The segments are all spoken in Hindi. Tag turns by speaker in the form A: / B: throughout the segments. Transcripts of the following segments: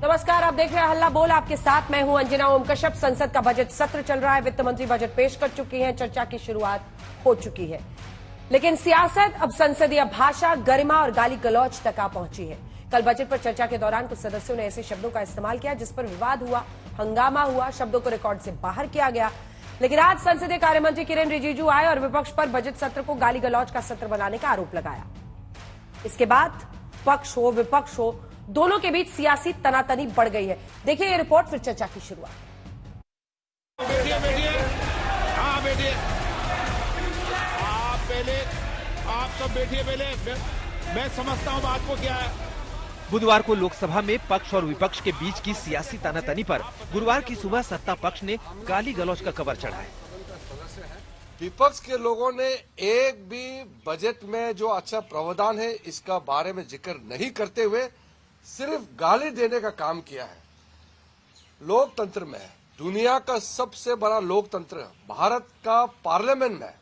A: नमस्कार, आप देख रहे हैं हल्ला बोल। आपके साथ मैं हूं अंजना ओम कश्यप। संसद का बजट सत्र चल रहा है। वित्त मंत्री बजट पेश कर चुकी हैं, चर्चा की शुरुआत हो चुकी है। लेकिन सियासत अब संसदीय भाषा, गरिमा और गाली गलौज तक आ पहुंची है। कल बजट पर चर्चा के दौरान कुछ सदस्यों ने ऐसे शब्दों का इस्तेमाल किया जिस पर विवाद हुआ, हंगामा हुआ, शब्दों को रिकॉर्ड से बाहर किया गया। लेकिन आज संसदीय कार्यमंत्री किरेन रिजिजू आए और विपक्ष पर बजट सत्र को गाली गलौज का सत्र बनाने का आरोप लगाया। इसके बाद पक्ष हो विपक्ष हो, दोनों के बीच सियासी तनातनी बढ़ गई है। देखिए ये रिपोर्ट, फिर चर्चा की शुरुआत।
B: आप सब बैठिए पहले, मैं समझता हूं बात को क्या है।
C: बुधवार को लोकसभा में पक्ष और विपक्ष के बीच की सियासी तानातनी पर गुरुवार की सुबह सत्ता पक्ष ने गाली गलौज का कवर चढ़ाया।
D: विपक्ष के लोगों ने एक भी बजट में जो अच्छा प्रावधान है इसका बारे में जिक्र नहीं करते हुए सिर्फ गाली देने का काम किया है। लोकतंत्र में दुनिया का सबसे बड़ा लोकतंत्र भारत का पार्लियामेंट में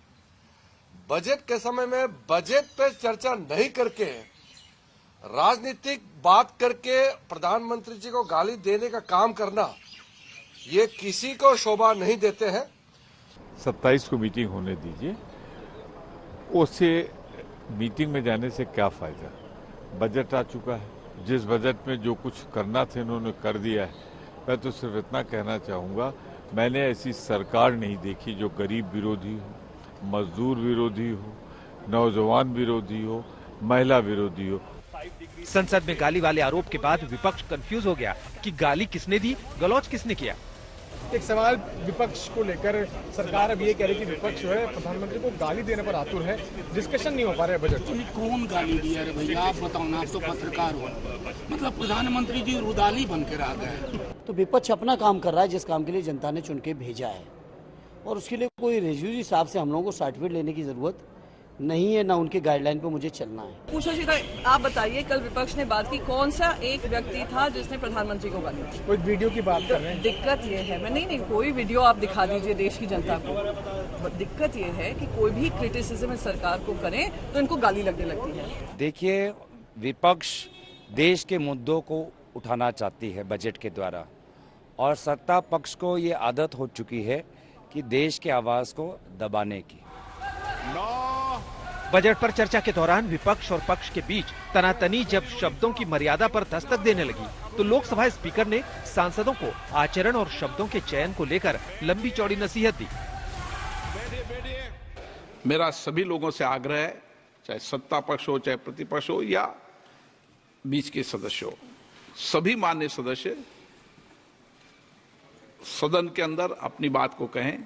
D: बजट के समय में बजट पे चर्चा नहीं करके राजनीतिक बात करके प्रधानमंत्री जी को गाली देने का काम करना, ये किसी को शोभा नहीं देते हैं।
E: 27 को मीटिंग होने दीजिए, उससे मीटिंग में जाने से क्या फायदा। बजट आ चुका है, जिस बजट में जो कुछ करना था इन्होंने कर दिया है। मैं तो सिर्फ इतना कहना चाहूँगा, मैंने ऐसी सरकार नहीं देखी जो गरीब विरोधी हो, मजदूर विरोधी हो, नौजवान विरोधी हो, महिला विरोधी हो।
C: संसद में गाली वाले आरोप के बाद विपक्ष कंफ्यूज हो गया कि गाली किसने दी, गलौज किसने किया।
B: एक सवाल विपक्ष को लेकर, सरकार अब ये कह रही है कि विपक्ष जो है प्रधानमंत्री को गाली देने पर आतुर है, डिस्कशन नहीं हो पा रहा है बजट।
F: कौन गाली दिया रे भैया, आप बताओ ना, आप तो पत्रकार हो। मतलब प्रधानमंत्री जी रुदाली बन के रह गए।
G: तो विपक्ष अपना काम कर रहा है जिस काम के लिए जनता ने चुन के भेजा है, और उसके लिए कोई रिजिजू साहब से हम लोगों को सर्टिफिकेट लेने की जरूरत नहीं है, ना उनके गाइडलाइन पे मुझे चलना है।
H: पूछो सीधा, आप बताइए, कल विपक्ष ने बात की, कौन सा एक व्यक्ति था जिसने प्रधानमंत्री को गाली दी?
B: कोई वीडियो की बात कर रहे हैं।
H: दिक्कत ये है, मैं नहीं, कोई वीडियो आप दिखा दीजिए देश की जनता को। दिक्कत ये है कि कोई भी क्रिटिसिज्म सरकार को करें तो इनको गाली लगने लगती है।
I: देखिए, विपक्ष देश के मुद्दों को उठाना चाहती है बजट के द्वारा, और सत्ता पक्ष को ये आदत हो चुकी है कि देश के आवाज को दबाने की।
C: बजट पर चर्चा के दौरान विपक्ष और पक्ष के बीच तनातनी जब शब्दों की मर्यादा पर दस्तक देने लगी तो लोकसभा स्पीकर ने सांसदों को आचरण और शब्दों के चयन को लेकर लंबी चौड़ी नसीहत दी।
B: मेरा सभी लोगों से आग्रह है, चाहे सत्ता पक्ष हो, चाहे प्रतिपक्ष हो, या बीच के सदस्य हो, सभी माननीय सदस्य सदन के अंदर अपनी बात को कहें,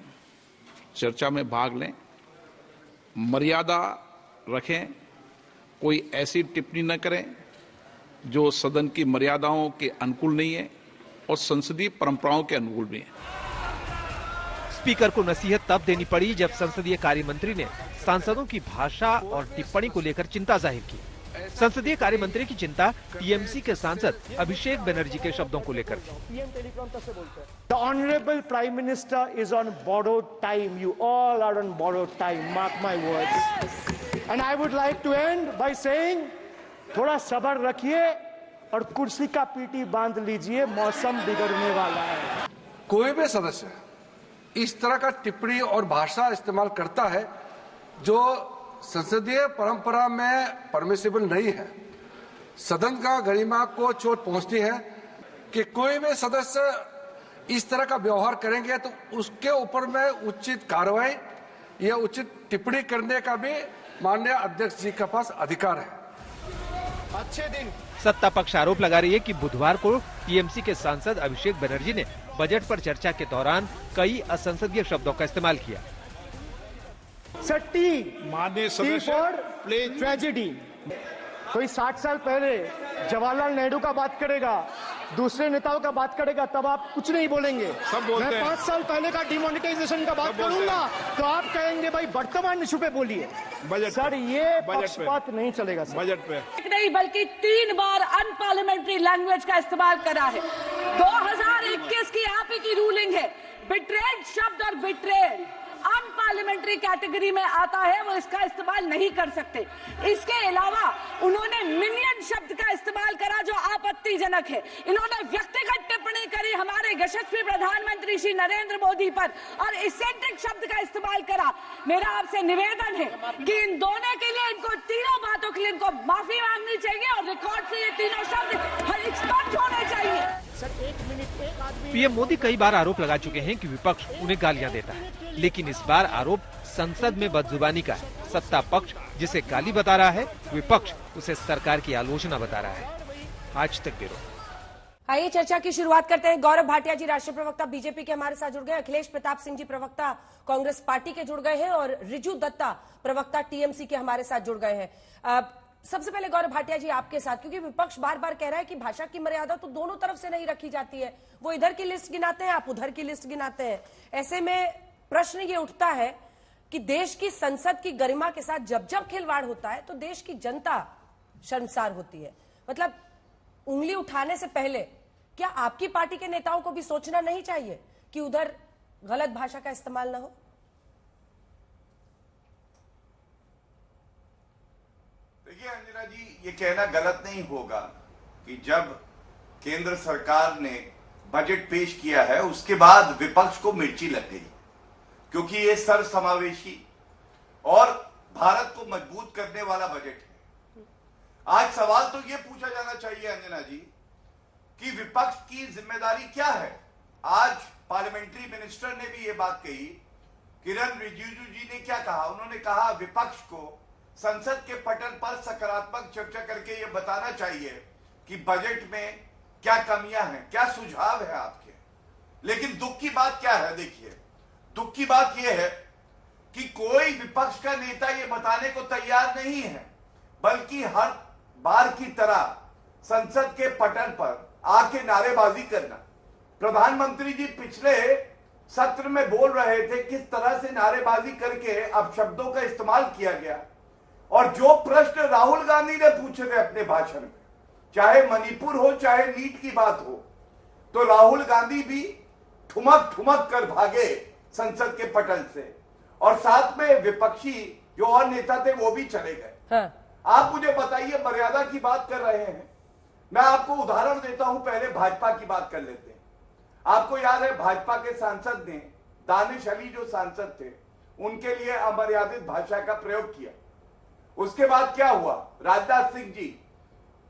B: चर्चा में भाग लें, मर्यादा रखें, कोई ऐसी टिप्पणी न करें जो सदन की मर्यादाओं के अनुकूल नहीं है और संसदीय परंपराओं के अनुकूल भी है।
C: स्पीकर को नसीहत तब देनी पड़ी जब संसदीय कार्य मंत्री ने सांसदों की भाषा और टिप्पणी को लेकर चिंता जाहिर की। संसदीय कार्य मंत्री की चिंता टीएमसी के सांसद अभिषेक बनर्जी के शब्दों को लेकर थी।
J: The Honorable Prime Minister is on borrowed time. You all are on borrowed time. Mark my words. And I would like to end by saying, थोड़ा सब्र रखिए और कुर्सी का पीटी बांध लीजिए, मौसम बिगड़ने वाला है।
D: कोई भी सदस्य इस तरह का टिप्पणी और भाषा इस्तेमाल करता है जो संसदीय परंपरा में परमिसिबल नहीं है, सदन का गरिमा को चोट पहुंचती है। कि कोई भी सदस्य इस तरह का व्यवहार करेंगे तो उसके ऊपर में उचित कार्रवाई या उचित टिप्पणी करने का भी माननीय अध्यक्ष जी के पास अधिकार है।
J: अच्छे दिन।
C: सत्ता पक्ष आरोप लगा रही है कि बुधवार को टीएमसी के सांसद अभिषेक बनर्जी ने बजट पर चर्चा के दौरान कई असंसदीय शब्दों का इस्तेमाल किया।
J: माननीय ट्रेजेडी। कोई 60 साल पहले जवाहरलाल नेहरू का बात करेगा, दूसरे नेताओं का बात करेगा, तब आप कुछ नहीं बोलेंगे। मैं 5 साल पहले का डिमोनेटाइजेशन का बात करूंगा तो आप कहेंगे भाई वर्तमान इशू पे बोलिए। सर, ये पक्षपात नहीं चलेगा सर।
B: बजट पे
A: नहीं, बल्कि 3 बार अनपार्लियामेंट्री लैंग्वेज का इस्तेमाल करा है। 2021 की आप ही की रूलिंग है, बिट्रेड शब्द और बिट्रेड
K: अनपार्लियामेंट्री कैटेगरी में आता है वो इसका इस्तेमाल नहीं कर सकते। इसके अलावा उन्होंने मिनियन शब्द का इस्तेमाल करा जो आपत्तिजनक है। इन्होंने व्यक्तिगत टिप्पणी करी हमारे यशस्वी प्रधानमंत्री श्री नरेंद्र मोदी पर और इसेंट्रिक शब्द का इस्तेमाल करा। मेरा आपसे निवेदन है कि इन दोनों के लिए, इनको तीनों बातों के लिए इनको माफी मांगनी चाहिए और रिकॉर्ड से ये तीनों शब्द एक्सपर्ट होने चाहिए।
C: पीएम मोदी कई बार आरोप लगा चुके हैं कि विपक्ष उन्हें गालियां देता है, लेकिन इस बार आरोप संसद में बदजुबानी का है। सत्ता पक्ष जिसे गाली बता रहा है, विपक्ष उसे सरकार की आलोचना बता रहा है। आज तक ब्यूरो।
A: आइए चर्चा की शुरुआत करते हैं। गौरव भाटिया जी राष्ट्रीय प्रवक्ता बीजेपी के हमारे साथ जुड़ गए, अखिलेश प्रताप सिंह जी प्रवक्ता कांग्रेस पार्टी के जुड़ गए हैं और रिजू दत्ता प्रवक्ता टीएमसी के हमारे साथ जुड़ गए हैं। सबसे पहले गौरव भाटिया जी आपके साथ, क्योंकि विपक्ष बार बार कह रहा है कि भाषा की मर्यादा तो दोनों तरफ से नहीं रखी जाती है, वो इधर की लिस्ट गिनाते हैं, आप उधर की लिस्ट गिनाते हैं। ऐसे में प्रश्न ये उठता है कि देश की संसद की गरिमा के साथ जब जब खिलवाड़ होता है तो देश की जनता शर्मसार होती है। मतलब उंगली उठाने से पहले क्या आपकी पार्टी के नेताओं को भी सोचना नहीं चाहिए कि उधर गलत भाषा का इस्तेमाल ना हो?
L: देखिए अंजना जी, ये कहना गलत नहीं होगा कि जब केंद्र सरकार ने बजट पेश किया है उसके बाद विपक्ष को मिर्ची लग गई, क्योंकि ये सर्वसमावेशी और भारत को मजबूत करने वाला बजट है। आज सवाल तो ये पूछा जाना चाहिए अंजना जी कि विपक्ष की जिम्मेदारी क्या है। आज पार्लियामेंट्री मिनिस्टर ने भी ये बात कही, किरण रिजिजू जी ने क्या कहा, उन्होंने कहा विपक्ष को संसद के पटल पर सकारात्मक चर्चा करके ये बताना चाहिए कि बजट में क्या कमियां हैं, क्या सुझाव है आपके। लेकिन दुख की बात क्या है, देखिए दुख की बात यह है कि कोई विपक्ष का नेता ये बताने को तैयार नहीं है, बल्कि हर बार की तरह संसद के पटल पर आके नारेबाजी करना। प्रधानमंत्री जी पिछले सत्र में बोल रहे थे किस तरह से नारेबाजी करके अपशब्दों का इस्तेमाल किया गया, और जो प्रश्न राहुल गांधी ने पूछे थे अपने भाषण में, चाहे मणिपुर हो चाहे नीट की बात हो, तो राहुल गांधी भी ठुमक ठुमक कर भागे संसद के पटल से, और साथ में विपक्षी जो और नेता थे वो भी चले गए। हाँ। आप मुझे बताइए, मर्यादा की बात कर रहे हैं, मैं आपको उदाहरण देता हूं, पहले भाजपा की बात कर लेते हैं। आपको याद है भाजपा के सांसद ने, दानिश अली जो सांसद थे, उनके लिए अमर्यादित भाषा का प्रयोग किया। उसके बाद क्या हुआ, राजनाथ सिंह जी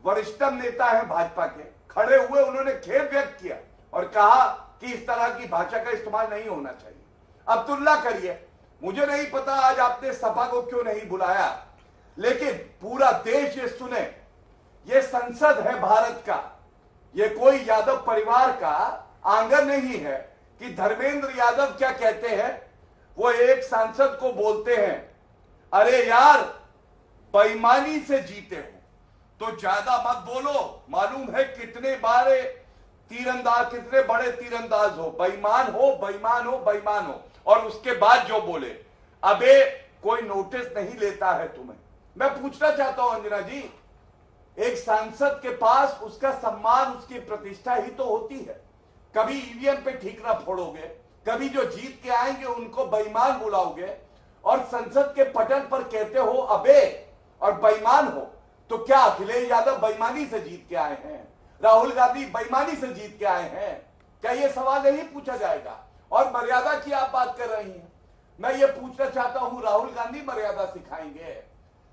L: वरिष्ठतम नेता है भाजपा के, खड़े हुए, उन्होंने खेद व्यक्त किया और कहा कि इस तरह की भाषा का इस्तेमाल नहीं होना चाहिए। अब तुलना करिए, मुझे नहीं पता आज आपने सपा को क्यों नहीं बुलाया, लेकिन पूरा देश ये सुने, ये संसद है भारत का, ये कोई यादव परिवार का आंगन नहीं है कि धर्मेंद्र यादव क्या कहते हैं, वो एक सांसद को बोलते हैं, अरे यार बेईमानी से जीते हो तो ज्यादा मत बोलो, मालूम है कितने बारे तीरंदाज, कितने बड़े तीरंदाज हो, बेईमान हो बेईमान हो बेईमान हो, और उसके बाद जो बोले अबे कोई नोटिस नहीं लेता है तुम्हें। मैं पूछना चाहता हूं अंजना जी, एक सांसद के पास उसका सम्मान, उसकी प्रतिष्ठा ही तो होती है। कभी ईवीएम पे ठीक ना फोड़ोगे, कभी जो जीत के आएंगे उनको बेईमान बुलाओगे, और संसद के पटल पर कहते हो अबे और बेईमान हो, तो क्या अखिलेश यादव बेईमानी से जीत के आए हैं, राहुल गांधी बेईमानी से जीत के आए हैं? क्या ये सवाल नहीं पूछा जाएगा? और मर्यादा की आप बात कर रही हैं, मैं ये पूछना चाहता हूं, राहुल गांधी मर्यादा सिखाएंगे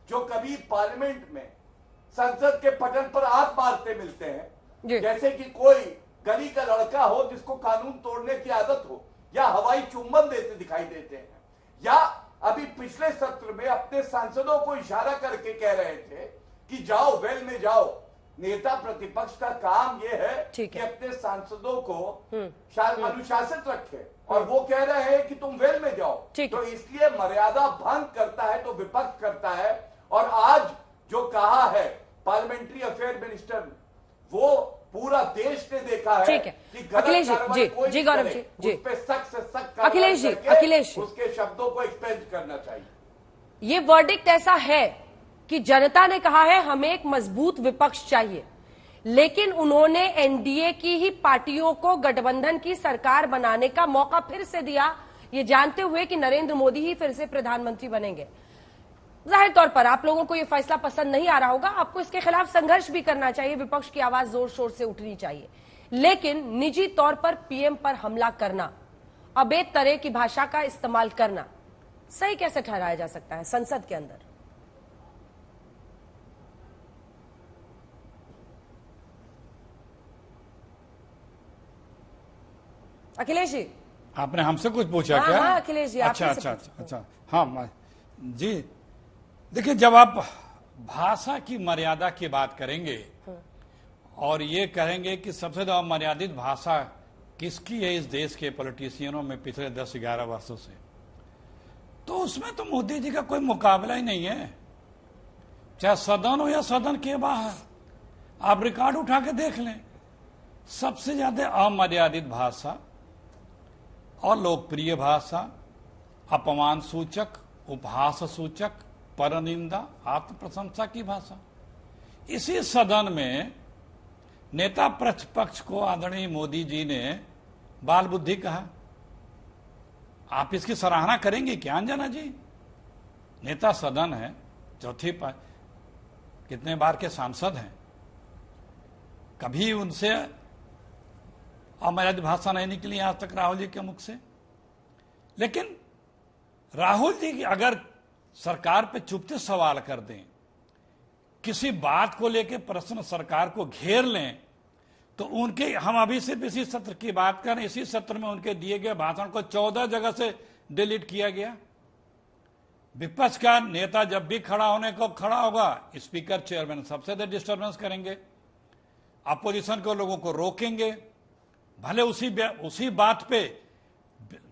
L: जो कभी पार्लियामेंट में संसद के पटल पर हाथ मारते मिलते हैं, जैसे कि कोई गली का लड़का हो जिसको कानून तोड़ने की आदत हो, या हवाई चुंबन देते दिखाई देते हैं, या अभी पिछले सत्र में अपने सांसदों को इशारा करके कह रहे थे कि जाओ वेल में जाओ। नेता प्रतिपक्ष का काम यह है कि अपने सांसदों को अनुशासित रखे, और वो कह रहे हैं कि तुम वेल में जाओ, तो इसलिए मर्यादा भंग करता है तो विपक्ष करता है। और आज जो कहा है पार्लियामेंट्री अफेयर मिनिस्टर, वो पूरा देश ने देखा है कि
A: अखिलेश जी गौरव जी
L: उस पे सख्त से सख्त
A: अखिलेश
L: उसके शब्दों को एक्सपेंड करना चाहिए।
A: ये वर्डिक्ट ऐसा है कि जनता ने कहा है हमें एक मजबूत विपक्ष चाहिए, लेकिन उन्होंने एनडीए की ही पार्टियों को गठबंधन की सरकार बनाने का मौका फिर से दिया। ये जानते हुए कि नरेंद्र मोदी ही फिर से प्रधानमंत्री बनेंगे। जाहिर तौर पर आप लोगों को यह फैसला पसंद नहीं आ रहा होगा, आपको इसके खिलाफ संघर्ष भी करना चाहिए, विपक्ष की आवाज जोर शोर से उठनी चाहिए, लेकिन निजी तौर पर पीएम पर हमला करना, अवैध तरह की भाषा का इस्तेमाल करना सही कैसे ठहराया जा सकता है संसद के अंदर? अखिलेश जी,
M: आपने हमसे कुछ पूछा
A: हाँ,
M: क्या?
A: हाँ, अखिलेश जी,
M: अच्छा
A: आपसे
M: अच्छा अच्छा, हाँ जी, देखिए जब आप भाषा की मर्यादा की बात करेंगे और ये कहेंगे कि सबसे ज्यादा मर्यादित भाषा किसकी है इस देश के पॉलिटिशियनों में पिछले 10-11 वर्षों से, तो उसमें तो मोदी जी का कोई मुकाबला ही नहीं है, चाहे सदन हो या सदन के बाहर। आप रिकॉर्ड उठा के देख लें, सबसे ज्यादा अमर्यादित भाषा और लोकप्रिय भाषा, अपमान सूचक, उपहास सूचक, परनिंदा, आत्म प्रशंसा की भाषा। इसी सदन में नेता प्रतिपक्ष को आदरणीय मोदी जी ने बाल बुद्धि कहा। आप इसकी सराहना करेंगे क्या अंजना जी? नेता सदन है, चौथी कितने बार के सांसद हैं, कभी उनसे अमर्यादित भाषा नहीं निकली आज तक राहुल जी के मुख से। लेकिन राहुल जी अगर सरकार पे चुपते सवाल कर दें, किसी बात को लेकर प्रश्न सरकार को घेर लें, तो उनके, हम अभी सिर्फ इसी सत्र की बात करें, इसी सत्र में उनके दिए गए भाषण को 14 जगह से डिलीट किया गया। विपक्ष का नेता जब भी खड़ा होने को खड़ा होगा, स्पीकर चेयरमैन सबसे ज्यादा डिस्टर्बेंस करेंगे, अपोजिशन को लोगों को रोकेंगे, भले उसी बात पे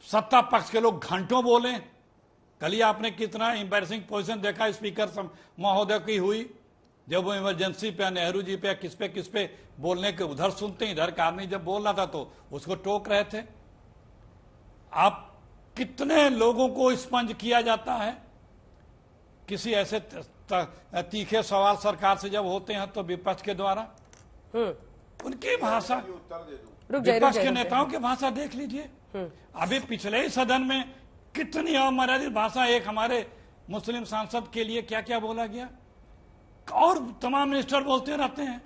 M: सत्ता पक्ष के लोग घंटों बोलें। कल ही आपने कितना इंपैरेसिंग पोजीशन देखा स्पीकर महोदय की हुई, जब वो इमरजेंसी पे, नेहरू जी पे, किस पे बोलने के उधर सुनते, इधर का आदमी जब बोल रहा था तो उसको टोक रहे थे। आप कितने लोगों को स्पंज किया जाता है, किसी ऐसे तीखे सवाल सरकार से जब होते हैं तो विपक्ष के द्वारा उनकी भाषा, विपक्ष के नेताओं की भाषा देख लीजिए। अभी पिछले ही सदन में कितनी अमर्यादित भाषा, एक हमारे मुस्लिम सांसद के लिए क्या क्या बोला गया, और तमाम मिनिस्टर बोलते रहते हैं,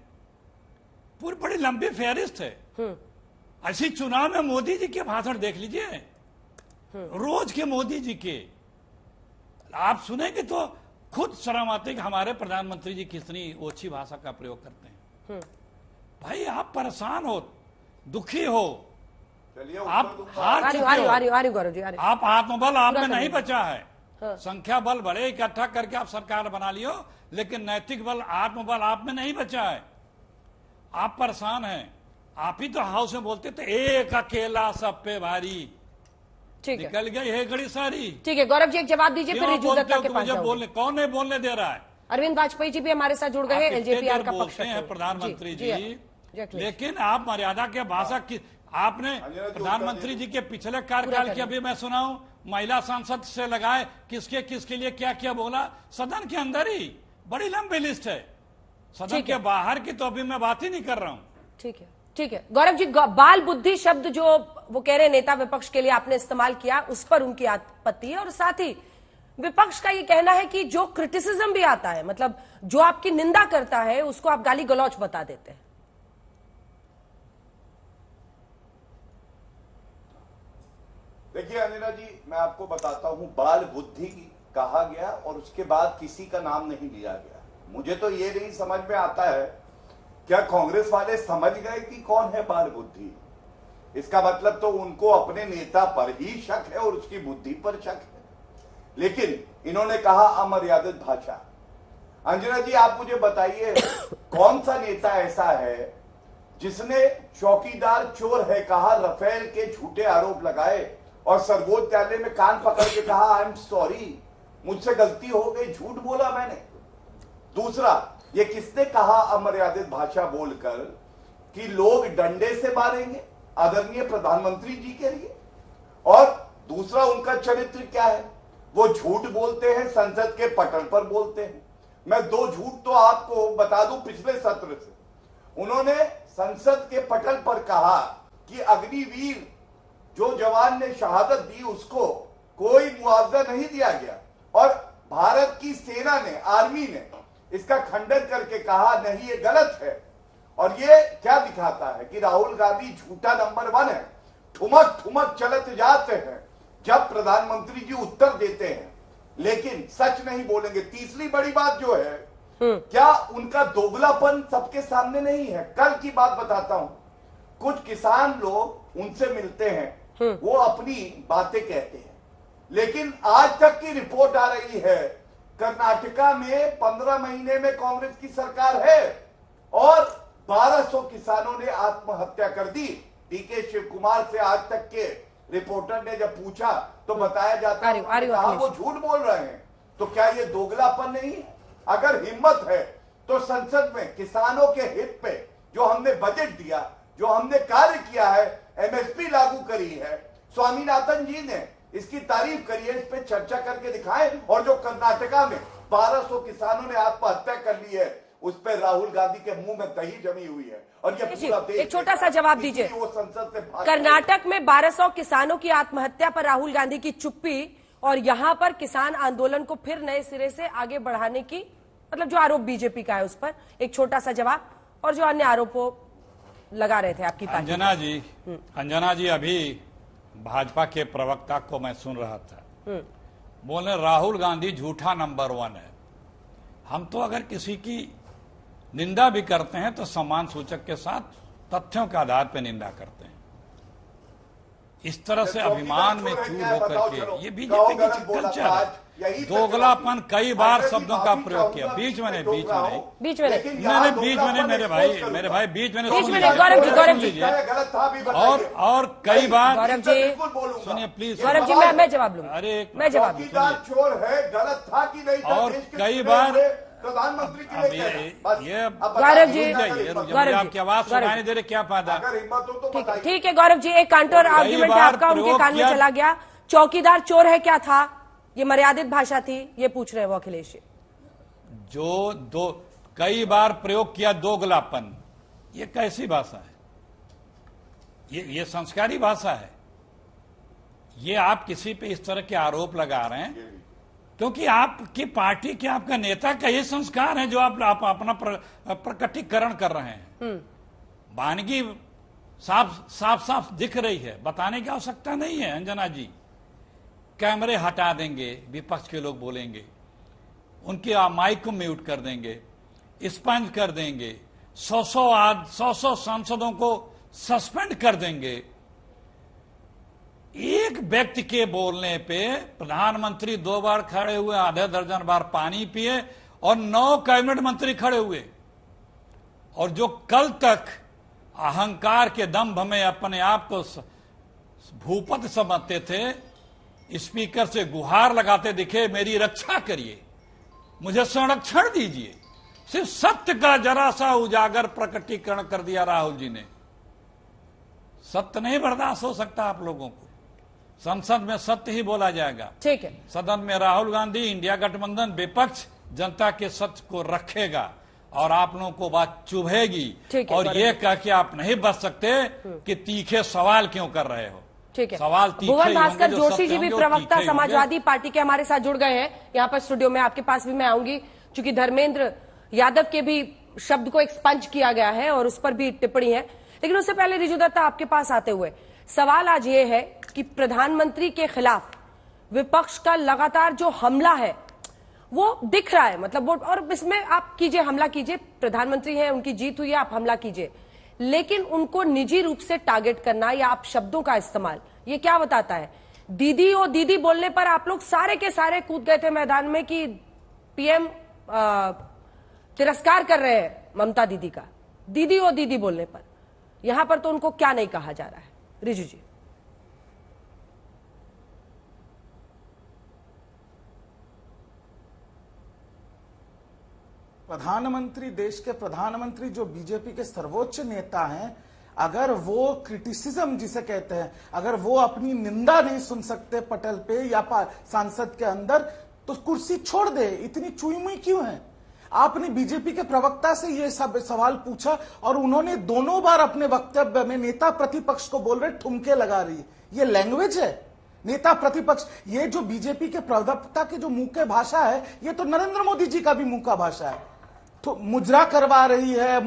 M: पूरी बड़ी लंबी फहरिस्त है। ऐसी चुनाव में मोदी जी के भाषण देख लीजिए, रोज के मोदी जी के आप सुनेंगे तो खुद शर्म आती है कि हमारे प्रधानमंत्री जी कितनी ओछी भाषा का प्रयोग करते हैं। भाई आप परेशान हो, दुखी हो, आप हार चुके हो, आप आत्मबल आप में नहीं बचा है। संख्या बल बड़े इकट्ठा करके आप सरकार बना लियो, लेकिन नैतिक बल, आत्मबल आप में नहीं बचा है। आप परेशान हैं। आप ही तो हाउस में बोलते थे एक अकेला सब पे भारी, निकल गई है घड़ी सारी।
A: ठीक है गौरव जी, एक जवाब दीजिए, फिर रिजू दत्ता के पास
M: बोलने, कौन नहीं बोलने दे रहा है?
A: अरविंद वाजपेयी जी भी हमारे साथ जुड़ गए हैं, एलजेपीआर का पक्ष
M: हैं प्रधानमंत्री जी, लेकिन आप मर्यादा के भाषा की, आपने प्रधानमंत्री जी के पिछले कार्यकाल की अभी मैं सुनाऊं, महिला सांसद से लगाए किसके लिए क्या क्या बोला, सदन के अंदर ही बड़ी लंबी लिस्ट है, सदन के बाहर की तो अभी मैं बात ही नहीं कर रहा हूं।
A: ठीक है गौरव जी, बाल बुद्धि शब्द जो वो कह रहे नेता विपक्ष के लिए आपने इस्तेमाल किया, उस पर उनकी आपत्ति है, और साथ ही विपक्ष का ये कहना है कि जो क्रिटिसिज्म भी आता है, मतलब जो आपकी निंदा करता है, उसको आप गाली गलौच बता देते हैं।
L: देखिए अंजना जी, मैं आपको बताता हूं, बाल बुद्धि कहा गया और उसके बाद किसी का नाम नहीं लिया गया। मुझे तो ये नहीं समझ में आता है, क्या कांग्रेस वाले समझ गए कि कौन है बाल बुद्धि? इसका मतलब तो उनको अपने नेता पर ही शक है और उसकी बुद्धि पर शक है। लेकिन इन्होंने कहा अमर्यादित भाषा। अंजना जी आप मुझे बताइए, कौन सा नेता ऐसा है जिसने चौकीदार चोर है कहा, राफेल के झूठे आरोप लगाए और सर्वोच्च न्यायालय में कान पकड़ के कहा आई एम सॉरी, मुझसे गलती हो गई, झूठ बोला मैंने। दूसरा, ये किसने कहा अमर्यादित भाषा बोलकर कि लोग डंडे से मारेंगे आदरणीय प्रधानमंत्री जी के लिए? और दूसरा, उनका चरित्र क्या है? वो झूठ बोलते हैं, संसद के पटल पर बोलते हैं। मैं 2 झूठ तो आपको बता दूं पिछले सत्र से। उन्होंने संसद के पटल पर कहा कि अग्निवीर जो जवान ने शहादत दी उसको कोई मुआवजा नहीं दिया गया और भारत की सेना ने, आर्मी ने इसका खंडन करके कहा नहीं ये गलत है। और ये क्या दिखाता है कि राहुल गांधी झूठा नंबर 1 है। ठुमक ठुमक चलते जाते हैं जब प्रधानमंत्री जी उत्तर देते हैं लेकिन सच नहीं बोलेंगे। तीसरी बड़ी बात जो है, क्या उनका दोगलापन सबके सामने नहीं है? कल की बात बताता हूं, कुछ किसान लोग उनसे मिलते हैं, वो अपनी बातें कहते हैं, लेकिन आज तक की रिपोर्ट आ रही है कर्नाटका में 15 महीने में कांग्रेस की सरकार है और 1200 किसानों ने आत्महत्या कर दी। डीके शिव कुमार से आज तक के रिपोर्टर ने जब पूछा तो बताया जाता है वो झूठ बोल रहे हैं। तो क्या ये दोगलापन नहीं है? अगर हिम्मत है तो संसद में किसानों के हित पे जो हमने बजट दिया, जो हमने कार्य किया है, एमएसपी लागू करी है, स्वामीनाथन जी ने इसकी तारीफ करी है, इस पे चर्चा करके दिखाएं। और जो कर्नाटका में 1200 किसानों ने आत्महत्या कर ली है उस पर राहुल गांधी के मुंह में दही जमी हुई है और ये पूरा देश।
A: एक छोटा सा जवाब दीजिए,
L: वो संसद से
A: कर्नाटक में 1200 किसानों की आत्महत्या पर राहुल गांधी की चुप्पी और यहां पर किसान आंदोलन को फिर नए सिरे से आगे बढ़ाने की, मतलब जो आरोप बीजेपी का है उस पर एक छोटा सा जवाब, और जो अन्य आरोपों लगा रहे थे आपकी पार्टी।
M: अंजना जी अभी भाजपा के प्रवक्ता को मैं सुन रहा था, बोले राहुल गांधी झूठा नंबर 1 है। हम तो अगर किसी की निंदा भी करते हैं तो सम्मान सूचक के साथ तथ्यों के आधार पर निंदा करते हैं। इस तरह से अभिमान में चूर होकर के ये बीजेपी की कल्चर है। दोगलापन कई बार शब्दों का प्रयोग किया। बीच में नहीं मेरे भाई बीच में
A: गौरव जी
M: और कई बार
A: गौरव जी
M: सुनिए प्लीज।
A: गौरव जी मैं जवाब लूंगा।
M: अरे
A: मैं जवाब
L: चोर है, गलत था कि नहीं था?
M: और कई बार
L: प्रधानमंत्री के लिए
M: ये
A: गौरव जी
M: आपकी आवाज सुनाई दे रहे, क्या फायदा?
L: अगर हिम्मत हो तो
A: ठीक है गौरव जी, एक काउंटर आर्ग्यूमेंट है आपका, उनके कान में चला गया। चौकीदार चोर है क्या था? ये मर्यादित भाषा थी, ये पूछ रहे हैं वो अखिलेश जी।
M: जो कई बार प्रयोग किया दोगलापन, ये कैसी भाषा है? ये संस्कारी भाषा है? ये आप किसी पे इस तरह के आरोप लगा रहे हैं क्योंकि आपकी पार्टी के, आपका नेता का ये संस्कार है जो आप अपना प्रकटीकरण कर रहे हैं। वानगी साफ दिख रही है, बताने की आवश्यकता नहीं है। अंजना जी, कैमरे हटा देंगे, विपक्ष के लोग बोलेंगे, उनके माइक को म्यूट कर देंगे, स्पंज कर देंगे, 100 सांसदों को सस्पेंड कर देंगे। एक व्यक्ति के बोलने पे प्रधानमंत्री 2 बार खड़े हुए, आधे दर्जन बार पानी पिए और 9 कैबिनेट मंत्री खड़े हुए। और जो कल तक अहंकार के दंभ में अपने आप को भूपत समझते थे, स्पीकर से गुहार लगाते दिखे, मेरी रक्षा करिए, मुझे संरक्षण दीजिए। सिर्फ सत्य का जरा सा उजागर प्रकटीकरण कर दिया राहुल जी ने। सत्य नहीं बर्दाश्त हो सकता आप लोगों को। संसद में सत्य ही बोला जाएगा।
A: ठीक है।
M: सदन में राहुल गांधी, इंडिया गठबंधन, विपक्ष जनता के सत्य को रखेगा और आप लोगों को बात चुभेगी। और ये कह के आप नहीं बच सकते कि तीखे सवाल क्यों कर रहे हो।
A: ठीक है।
M: सवाल
A: भुवन भास्कर जोशी जी भी प्रवक्ता समाजवादी पार्टी के हमारे साथ जुड़ गए हैं यहाँ पर स्टूडियो में। आपके पास भी मैं आऊंगी, चूंकि धर्मेंद्र यादव के भी शब्द को एक्सपंज किया गया है और उस पर भी टिप्पणी है। लेकिन उससे पहले रिजू दत्ता, आपके पास आते हुए सवाल आज ये है कि प्रधानमंत्री के खिलाफ विपक्ष का लगातार जो हमला है वो दिख रहा है, मतलब वो, और इसमें आप कीजिए, हमला कीजिए, प्रधानमंत्री हैं, उनकी जीत हुई है, आप हमला कीजिए, लेकिन उनको निजी रूप से टारगेट करना या आप शब्दों का इस्तेमाल, ये क्या बताता है? दीदी और दीदी बोलने पर आप लोग सारे के सारे कूद गए थे मैदान में कि पीएम तिरस्कार कर रहे हैं ममता दीदी का, दीदी और दीदी बोलने पर। यहां पर तो उनको क्या नहीं कहा जा रहा है? रिजू जी।
N: प्रधानमंत्री, देश के प्रधानमंत्री जो बीजेपी के सर्वोच्च नेता हैं, अगर वो क्रिटिसिज्म जिसे कहते हैं, अगर वो अपनी निंदा नहीं सुन सकते पटल पे या सांसद के अंदर, तो कुर्सी छोड़ दे। इतनी चुई मुई क्यों है? आपने बीजेपी के प्रवक्ता से ये सब सवाल पूछा और उन्होंने दोनों बार अपने वक्तव्य में नेता प्रतिपक्ष को बोल रहे ठुमके लगा रही है। ये लैंग्वेज है नेता प्रतिपक्ष? ये जो बीजेपी के प्रवक्ता के जो मुंह के भाषा है, ये तो नरेंद्र मोदी जी का भी मुंह का भाषा है। तो मुजरा करवा रही है,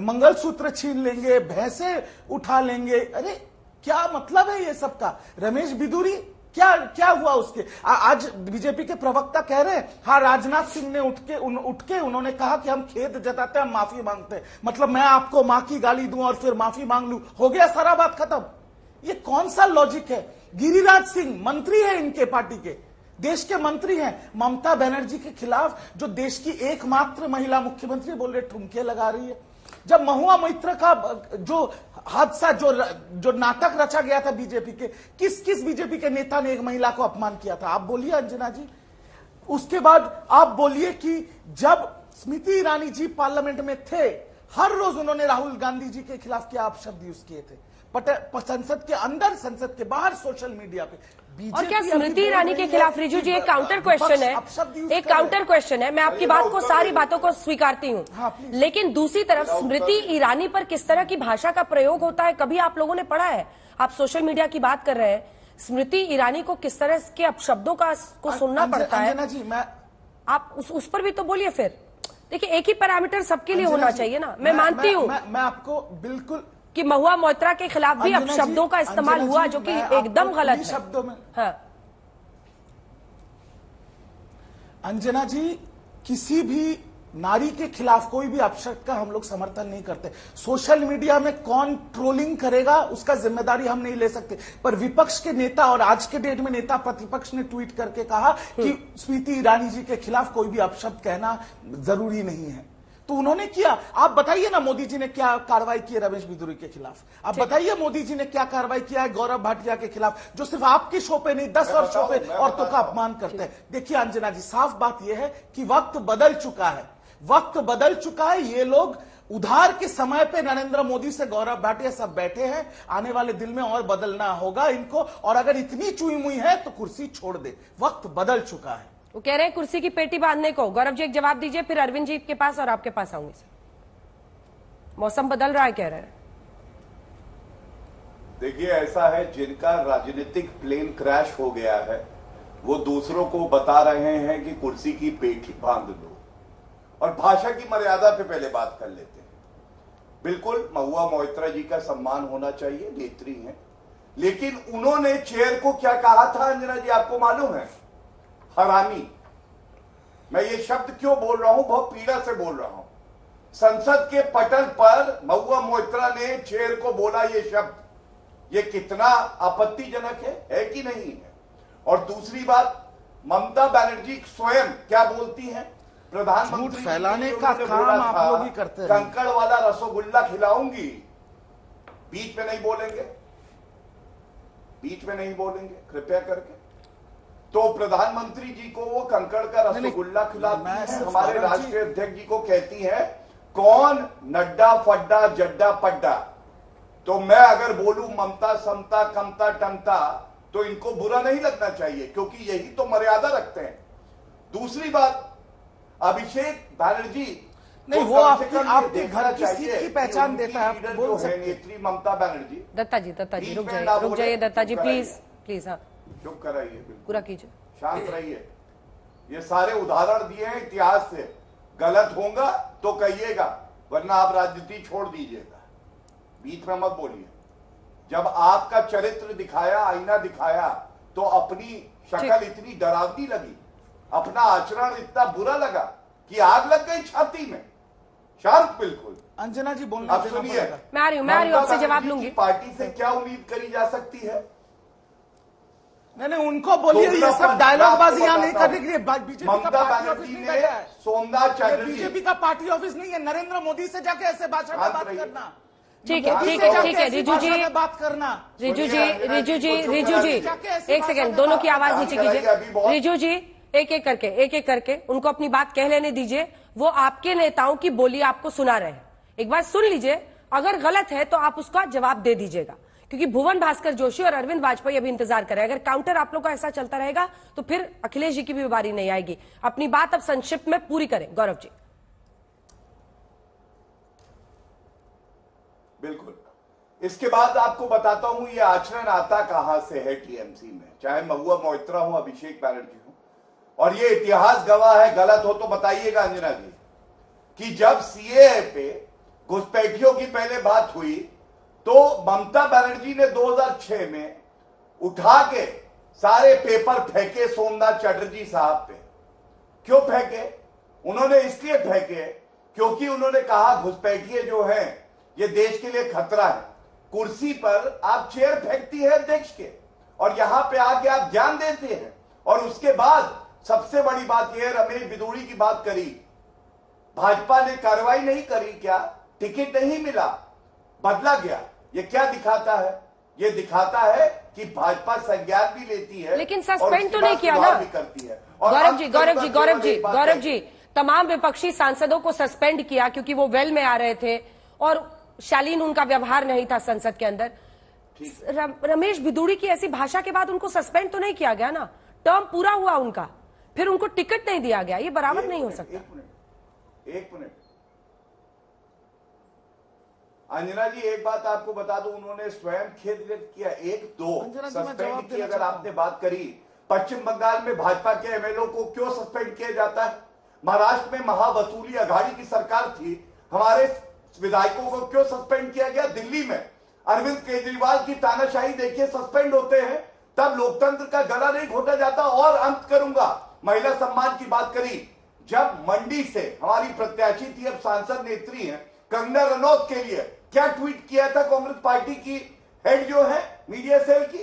N: मंगलसूत्र छीन लेंगे, भैंसे उठा लेंगे। अरे क्या मतलब है ये सब का? रमेश बिदूरी क्या हुआ उसके? आज बीजेपी के प्रवक्ता कह रहे हैं हाँ राजनाथ सिंह ने उठ के उन्होंने कहा कि हम खेद जताते हैं, हम माफी मांगते हैं। मतलब मैं आपको मां की गाली दूं और फिर माफी मांग लूं, हो गया सारा बात खत्म। ये कौन सा लॉजिक है? गिरिराज सिंह मंत्री है इनके पार्टी के, देश के मंत्री हैं। ममता बनर्जी के खिलाफ जो देश की एकमात्र महिला मुख्यमंत्री बोल रहे ठुमके लगा रही है। जब महुआ मोइत्रा का जो हादसा जो नाटक रचा गया था बीजेपी के, किस बीजेपी के नेता ने एक महिला को अपमान किया था? आप बोलिए अंजना जी। उसके बाद आप बोलिए कि जब स्मृति ईरानी जी पार्लियामेंट में थे, हर रोज उन्होंने राहुल गांधी जी के खिलाफ क्या अपशब्द यूज किए थे, संसद के अंदर, संसद के बाहर, सोशल मीडिया पे।
A: और क्या स्मृति ईरानी के खिलाफ, रिजू जी, एक काउंटर क्वेश्चन है, एक काउंटर क्वेश्चन है। मैं आपकी बात को, सारी बातों को स्वीकारती हूँ, लेकिन दूसरी तरफ स्मृति ईरानी पर किस तरह की भाषा का प्रयोग होता है, कभी आप लोगों ने पढ़ा है? आप सोशल मीडिया की बात कर रहे हैं, स्मृति ईरानी को किस तरह के अपशब्दों को सुनना पड़ता है?
N: जी,
A: आप उस पर भी तो बोलिए। फिर देखिए, एक ही पैरामीटर सबके लिए होना चाहिए ना। मैं मानती हूँ
N: मैं आपको बिल्कुल
A: कि महुआ मोइत्रा के खिलाफ भी अपशब्दों का इस्तेमाल हुआ, जो कि एकदम गलत है।
N: शब्दों में
A: हाँ।
N: अंजना जी, किसी भी नारी के खिलाफ कोई भी अपशब्द का हम लोग समर्थन नहीं करते। सोशल मीडिया में कौन ट्रोलिंग करेगा उसका जिम्मेदारी हम नहीं ले सकते, पर विपक्ष के नेता और आज के डेट में नेता प्रतिपक्ष ने ट्वीट करके कहा कि स्मृति ईरानी जी के खिलाफ कोई भी अपशब्द कहना जरूरी नहीं है, तो उन्होंने किया। आप बताइए ना मोदी जी ने क्या कार्रवाई की है रमेश बिदूरी के खिलाफ? आप बताइए मोदी जी ने क्या कार्रवाई किया है गौरव भाटिया के खिलाफ, जो सिर्फ आपके शो पे नहीं 10 और शो पे औरतों का अपमान करते हैं। देखिए अंजना जी, साफ बात यह है कि वक्त बदल चुका है, वक्त बदल चुका है। ये लोग उधार के समय पे नरेंद्र मोदी से गौरव भाटिया सब बैठे हैं, आने वाले दिन में और बदलना होगा इनको, और अगर इतनी चुई मुई है तो कुर्सी छोड़ दे। वक्त बदल चुका है।
A: वो कह रहे हैं कुर्सी की पेटी बांधने को। गौरव जी एक जवाब दीजिए, फिर अरविंद जी के पास और आपके पास आऊंगी। सर, मौसम बदल रहा है कह रहे हैं।
L: देखिए, ऐसा है, जिनका राजनीतिक प्लेन क्रैश हो गया है वो दूसरों को बता रहे हैं कि कुर्सी की पेटी बांध दो, और भाषा की मर्यादा पे पहले बात कर लेते हैं। बिल्कुल महुआ मोइत्रा जी का सम्मान होना चाहिए, नेत्री हैं, लेकिन उन्होंने चेयर को क्या कहा था अंजना जी, आपको मालूम है? हरामी। मैं ये शब्द क्यों बोल रहा हूं, बहुत पीड़ा से बोल रहा हूं। संसद के पटल पर महुआ मोइत्रा ने चेयर को बोला ये शब्द, ये कितना आपत्तिजनक है कि नहीं है? और दूसरी बात, ममता बनर्जी स्वयं क्या बोलती हैं? प्रधानमंत्री
N: फैलाने का काम आप लोग ही करते हैं।
L: कंकड़ वाला रसगुल्ला खिलाऊंगी, बीच में नहीं बोलेंगे, बीच में नहीं बोलेंगे कृपया करके। तो प्रधानमंत्री जी को वो कंकड़ का रसगुल्ला खिलाती है, हमारे राष्ट्रीय अध्यक्ष जी को कहती है कौन नड्डा फड्डा जड्डा पड्डा। तो मैं अगर बोलूं ममता समता कमता टमता तो इनको बुरा नहीं लगना चाहिए, क्योंकि यही तो मर्यादा रखते हैं। दूसरी बात, अभिषेक बैनर्जी
N: नहीं, वो आपके घर की सीट की पहचान देता है, आप बोल सकते हैं।
L: नेत्री ममता बनर्जी।
A: दत्ता जी रुक जाइए दत्ता जी, प्लीज। हाँ,
L: चुप कराइए,
A: पूरा कीजिए,
L: शांत रहिए। ये सारे उदाहरण दिए हैं इतिहास से, गलत होगा तो कहिएगा, वरना आप राजनीति छोड़ दीजिएगा, बीच में मत बोलिए। जब आपका चरित्र दिखाया, आईना दिखाया, तो अपनी शक्ल इतनी डरावनी लगी, अपना आचरण इतना बुरा लगा कि आग लग गई छाती में। शांत बिल्कुल।
N: अंजना जी बोलना,
L: आप सुनिए,
A: मैं आ रही हूं, आपसे जवाब लूंगी।
L: पार्टी से क्या उम्मीद करी जा सकती है?
N: नहीं, उनको बोलिए ये सब डायलॉगबाजी यहाँ नहीं करने के लिए। बीजेपी का पार्टी ऑफिस नहीं बैठा है,
L: सोमनाथ चैटर्जी
N: बीजेपी का पार्टी ऑफिस नहीं है। नरेंद्र मोदी से जाके ऐसे भाषा में बात करना,
A: ठीक है रिजू जी
N: बात करना।
A: रिजू जी एक सेकंड, दोनों की आवाज नीचे कीजिए। रिजू जी एक एक करके उनको अपनी बात कह लेने दीजिए। वो आपके नेताओं की बोली आपको सुना रहे हैं, एक बार सुन लीजिए। अगर गलत है तो आप उसका जवाब दे दीजिएगा, क्योंकि भुवन भास्कर जोशी और अरविंद वाजपेयी अभी इंतजार कर रहे हैं। अगर काउंटर आप लोग का ऐसा चलता रहेगा तो फिर अखिलेश जी की भी बारी नहीं आएगी। अपनी बात अब संक्षिप्त में पूरी करें गौरव जी।
L: बिल्कुल। इसके बाद आपको बताता हूं ये आचरण आता कहां से है टीएमसी में, चाहे महुआ मोइत्रा हो, अभिषेक बैनर्जी हो, और ये इतिहास गवाह है, गलत हो तो बताइएगा अंजना जी, कि जब सीएए पे घुसपैठियों की पहले बात हुई तो ममता बनर्जी ने 2006 में उठा के सारे पेपर फेंके सोमनाथ चटर्जी साहब पे। क्यों फेंके? उन्होंने इसलिए फेंके क्योंकि उन्होंने कहा घुसपैठिए जो हैं ये देश के लिए खतरा है। कुर्सी पर आप चेयर फेंकती है अध्यक्ष के, और यहां पे आके आप ज्ञान देते हैं। और उसके बाद सबसे बड़ी बात यह, रमेश बिदूड़ी की बात करी, भाजपा ने कार्रवाई नहीं करी क्या? टिकट नहीं मिला, बदला गया। ये क्या दिखाता है? ये दिखाता है कि भाजपा संज्ञान भी लेती है,
A: लेकिन सस्पेंड तो नहीं किया ना,
L: भी करती है।
A: गौरव जी, तमाम विपक्षी सांसदों को सस्पेंड किया क्योंकि वो वेल में आ रहे थे और शालीन उनका व्यवहार नहीं था संसद के अंदर। रमेश बिदूड़ी की ऐसी भाषा के बाद उनको सस्पेंड तो नहीं किया गया ना, टर्म पूरा हुआ उनका, फिर उनको टिकट नहीं दिया गया, ये बराबर नहीं हो सकता।
L: एक मिनट अंजना जी, एक बात आपको बता दूं, उन्होंने स्वयं खेद व्यक्त किया। 1-2 सस्पेंड की अगर आपने बात करी, पश्चिम बंगाल में भाजपा के एमएलए को क्यों सस्पेंड किया जाता है? महाराष्ट्र में महावसूली अघाड़ी की सरकार थी, हमारे विधायकों को क्यों सस्पेंड किया गया? दिल्ली में अरविंद केजरीवाल की तानाशाही देखिए, सस्पेंड होते हैं, तब लोकतंत्र का गला नहीं घोटा जाता। और अंत करूंगा, महिला सम्मान की बात करी, जब मंडी से हमारी प्रत्याशी थी, अब सांसद नेत्री है, कंगना रनौत के लिए क्या ट्वीट किया था कांग्रेस पार्टी की हेड जो है मीडिया सेल की?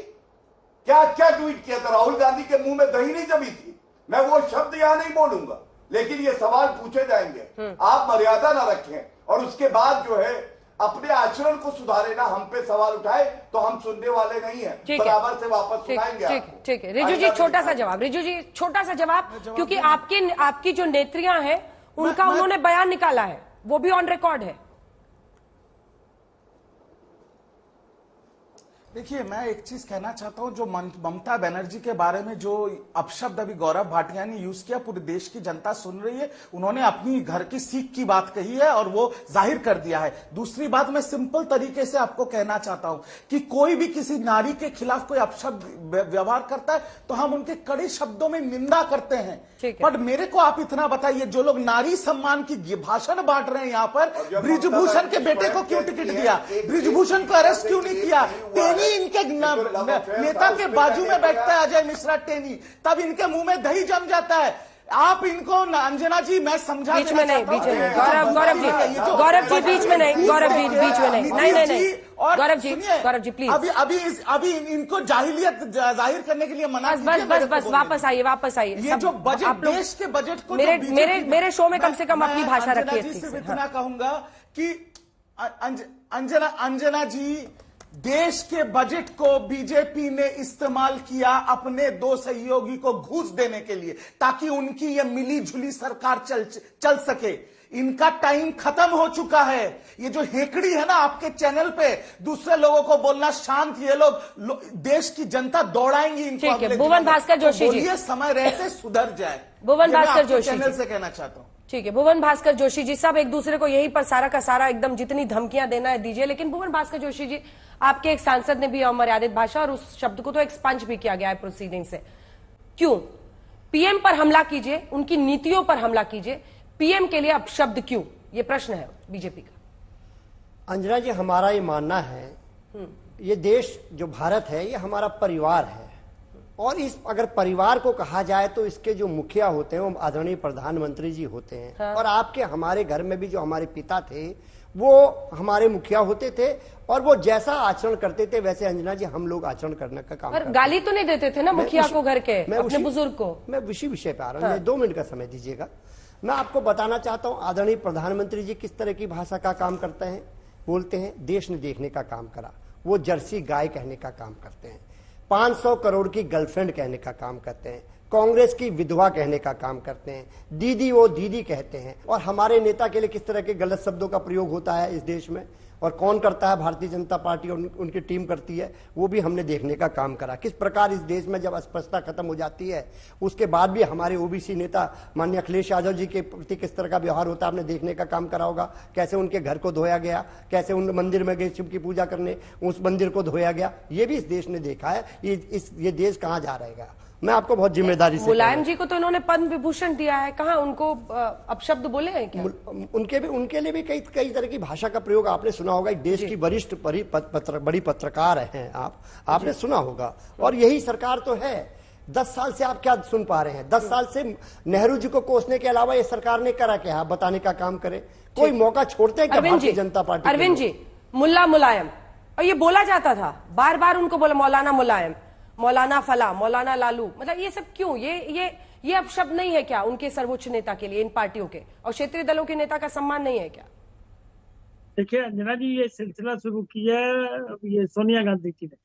L: क्या क्या ट्वीट किया था? राहुल गांधी के मुंह में दही नहीं जमी थी। मैं वो शब्द यहां नहीं बोलूंगा, लेकिन ये सवाल पूछे जाएंगे। आप मर्यादा ना रखें और उसके बाद जो है अपने आचरण को सुधारे ना, हम पे सवाल उठाए तो हम सुनने वाले नहीं है, बराबर से वापस उठाएंगे।
A: ठीक है रिजू जी, छोटा सा जवाब, रिजू जी छोटा सा जवाब, क्योंकि आपकी जो नेत्रियां हैं उनका उन्होंने बयान निकाला है, वो भी ऑन रिकॉर्ड है।
N: देखिए, मैं एक चीज कहना चाहता हूं, जो ममता बनर्जी के बारे में जो अपशब्द अभी गौरव भाटिया ने यूज किया, पूरे देश की जनता सुन रही है। उन्होंने अपनी घर की सीख की बात कही है और वो जाहिर कर दिया है। दूसरी बात, मैं सिंपल तरीके से आपको कहना चाहता हूं कि कोई भी किसी नारी के खिलाफ कोई अपशब्द व्यवहार करता है तो हम उनके कड़े शब्दों में निंदा करते हैं। पर मेरे को आप इतना बताइए, जो लोग नारी सम्मान की भाषण बांट रहे हैं यहाँ पर, ब्रिजभूषण के बेटे को क्यों टिकट दिया? ब्रिजभूषण को अरेस्ट क्यों नहीं किया? इनके नेता के बाजू में बैठता है अजय मिश्रा टेनी, तब इनके मुंह में दही जम जाता है। आप इनको, अंजना जी, मैं समझा
A: बीच में नहीं, बीच में गौरव जी बीच में नहीं, गौरव जी बीच में नहीं, नहीं गौरव जी प्लीज।
N: अभी इनको जाहिलियत जाहिर करने के लिए मना,
A: बस वापस आइए।
N: ये जो बजट, देश के बजट को,
A: मेरे शो में कम से कम अपनी भाषा रखिए।
N: इतना कहूंगा कि अंजना जी, देश के बजट को बीजेपी ने इस्तेमाल किया अपने 2 सहयोगी को घूस देने के लिए, ताकि उनकी ये मिली जुली सरकार चल सके। इनका टाइम खत्म हो चुका है। ये जो हेकड़ी है ना आपके चैनल पे, दूसरे लोगों को बोलना शांत, ये लोग देश की जनता दौड़ाएंगी इनको।
A: भुवन भास्कर जोशी जी,
N: ये समय रहते सुधर जाए।
A: भुवन भास्कर जोशी
N: चैनल से कहना चाहता हूँ।
A: ठीक है, भुवन भास्कर जोशी जी, सब एक दूसरे को यही पर सारा का सारा एकदम जितनी धमकियां देना है दीजिए। लेकिन भुवन भास्कर जोशी जी, आपके एक सांसद ने भी अमर्यादित भाषा, और उस शब्द को तो एक्सपंज भी किया गया है प्रोसीडिंग से। क्यों पीएम पर हमला कीजिए, उनकी नीतियों पर हमला कीजिए, पीएम के लिए अपशब्द क्यों? ये प्रश्न है बीजेपी का।
O: अंजना जी, हमारा ये मानना है, ये देश जो भारत है ये हमारा परिवार है, और इस अगर परिवार को कहा जाए तो इसके जो मुखिया होते हैं वो आदरणीय प्रधानमंत्री जी होते हैं। हाँ। और आपके हमारे घर में भी जो हमारे पिता थे वो हमारे मुखिया होते थे, और वो जैसा आचरण करते थे वैसे अंजना जी हम लोग आचरण करने का काम करते।
A: गाली तो नहीं देते थे ना मुखिया को, घर के अपने बुजुर्ग को?
O: मैं उसी विषय पे आ रहा हूँ, 2 मिनट का समय दीजिएगा। मैं आपको बताना चाहता हूँ आदरणीय प्रधानमंत्री जी किस तरह की भाषा का काम करते हैं, बोलते हैं। देश ने देखने का काम करा, वो जर्सी गाय कहने का काम करते हैं, 500 करोड़ की गर्लफ्रेंड कहने का काम करते हैं, कांग्रेस की विधवा कहने का काम करते हैं, दीदी वो दीदी कहते हैं। और हमारे नेता के लिए किस तरह के गलत शब्दों का प्रयोग होता है इस देश में, और कौन करता है, भारतीय जनता पार्टी और उनकी टीम करती है, वो भी हमने देखने का काम करा। किस प्रकार इस देश में जब अस्पष्टता खत्म हो जाती है उसके बाद भी हमारे ओबीसी नेता माननीय अखिलेश यादव जी के प्रति किस तरह का व्यवहार होता है आपने देखने का काम करा होगा। कैसे उनके घर को धोया गया, कैसे उन मंदिर में गए शिव की पूजा करने, उस मंदिर को धोया गया, ये भी इस देश ने देखा है। ये देश कहाँ जा रहेगा। मैं आपको बहुत जिम्मेदारी से,
A: मुलायम जी को तो इन्होंने पद्म विभूषण दिया है, कहाँ उनको अपशब्द बोले हैं क्या?
O: उनके लिए भी कई तरह की भाषा का प्रयोग आपने सुना होगा। एक देश की वरिष्ठ बड़ी पत्रकार हैं आपने सुना होगा। और यही सरकार तो है। 10 साल से आप क्या सुन पा रहे हैं? 10 साल से नेहरू जी को कोसने के अलावा ये सरकार ने करा क्या? आप बताने का काम करे। कोई मौका छोड़ते हैं क्या भारतीय जनता पार्टी?
A: अरविंद जी, मुल्ला मुलायम, और ये बोला जाता था बार बार उनको, बोला मौलाना मुलायम, मौलाना फला, मौलाना लालू, मतलब ये सब क्यों? ये अब शब्द नहीं है क्या उनके सर्वोच्च नेता के लिए, इन पार्टियों के और क्षेत्रीय दलों के नेता का सम्मान नहीं है क्या?
P: देखिए अंजना जी, ये सिलसिला शुरू किया ये सोनिया गांधी जी ने।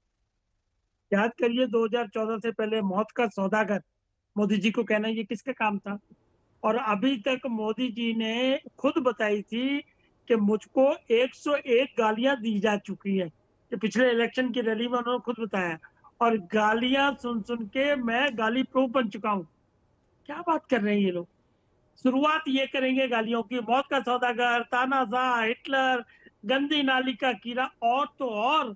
P: याद करिए 2014 से पहले मौत का सौदागर मोदी जी को कहना ये किसका काम था? और अभी तक मोदी जी ने खुद बताई थी कि मुझको 101 गालियां दी जा चुकी है। कि पिछले इलेक्शन की रैली में उन्होंने खुद बताया, और गालियां सुन सुन के मैं गाली प्रूफ बन चुका हूं। क्या बात कर रहे हैं ये लोग? शुरुआत ये करेंगे गालियों की, मौत का सौदागर, तानाशाह, हिटलर, गंदी नाली का कीड़ा, और तो और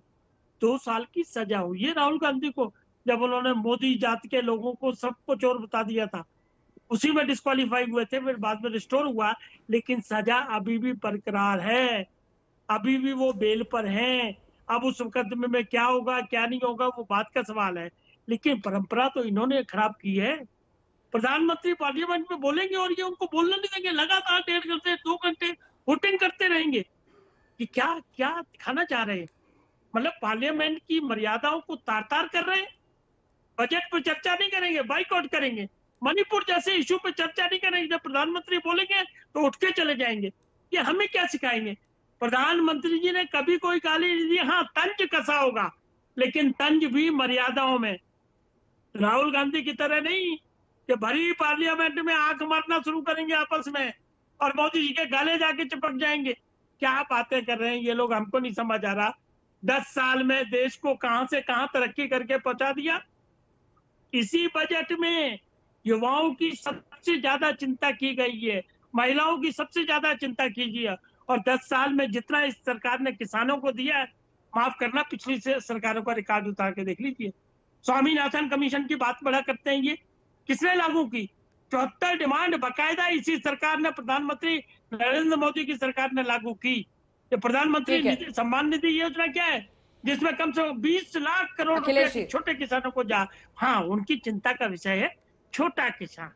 P: 2 साल की सजा हुई है राहुल गांधी को, जब उन्होंने मोदी जात के लोगों को सबको चोर बता दिया था। उसी में डिस्क्वालीफाई हुए थे, फिर बाद में रिस्टोर हुआ, लेकिन सजा अभी भी बरकरार है, अभी भी वो बेल पर हैं। अब उस मुकदमे में क्या होगा क्या नहीं होगा वो बात का सवाल है, लेकिन परंपरा तो इन्होंने खराब की है। प्रधानमंत्री पार्लियामेंट में बोलेंगे और ये उनको बोलने नहीं देंगे, लगातार 1.5 घंटे 2 घंटे वोटिंग करते रहेंगे कि क्या क्या दिखाना चाह रहे हैं। मतलब पार्लियामेंट की मर्यादाओं को तार तार कर रहे हैं। बजट पर चर्चा नहीं करेंगे, बाइकआउट करेंगे। मणिपुर जैसे इशू पे चर्चा नहीं करेंगे, जब प्रधानमंत्री बोलेंगे तो उठ के चले जाएंगे। ये हमें क्या सिखाएंगे? प्रधानमंत्री जी ने कभी कोई गाली नहीं दी, हाँ तंज कसा होगा, लेकिन तंज भी मर्यादाओं में। राहुल गांधी की तरह नहीं कि भरी पार्लियामेंट में आंख मारना शुरू करेंगे आपस में और मोदी जी के गले जाके चिपक जाएंगे। क्या बातें कर रहे हैं ये लोग, हमको नहीं समझ आ रहा। 10 साल में देश को कहां से कहां तरक्की करके पहुंचा दिया। इसी बजट में युवाओं की सबसे ज्यादा चिंता की गई है, महिलाओं की सबसे ज्यादा चिंता कीजिए। और 10 साल में जितना इस सरकार ने किसानों को दिया है, माफ करना पिछली से सरकारों का रिकॉर्ड उतार के देख लीजिए। स्वामीनाथन कमीशन की बात बड़ा करते हैं, ये किसने लागू की? 74 डिमांड बकायदा इसी सरकार ने, प्रधानमंत्री नरेंद्र मोदी की सरकार ने लागू की। ये प्रधानमंत्री सम्मान निधि योजना क्या है, जिसमें कम से कम 20 लाख करोड़ रुपए छोटे किसानों को जा। हाँ, उनकी चिंता का विषय है छोटा किसान,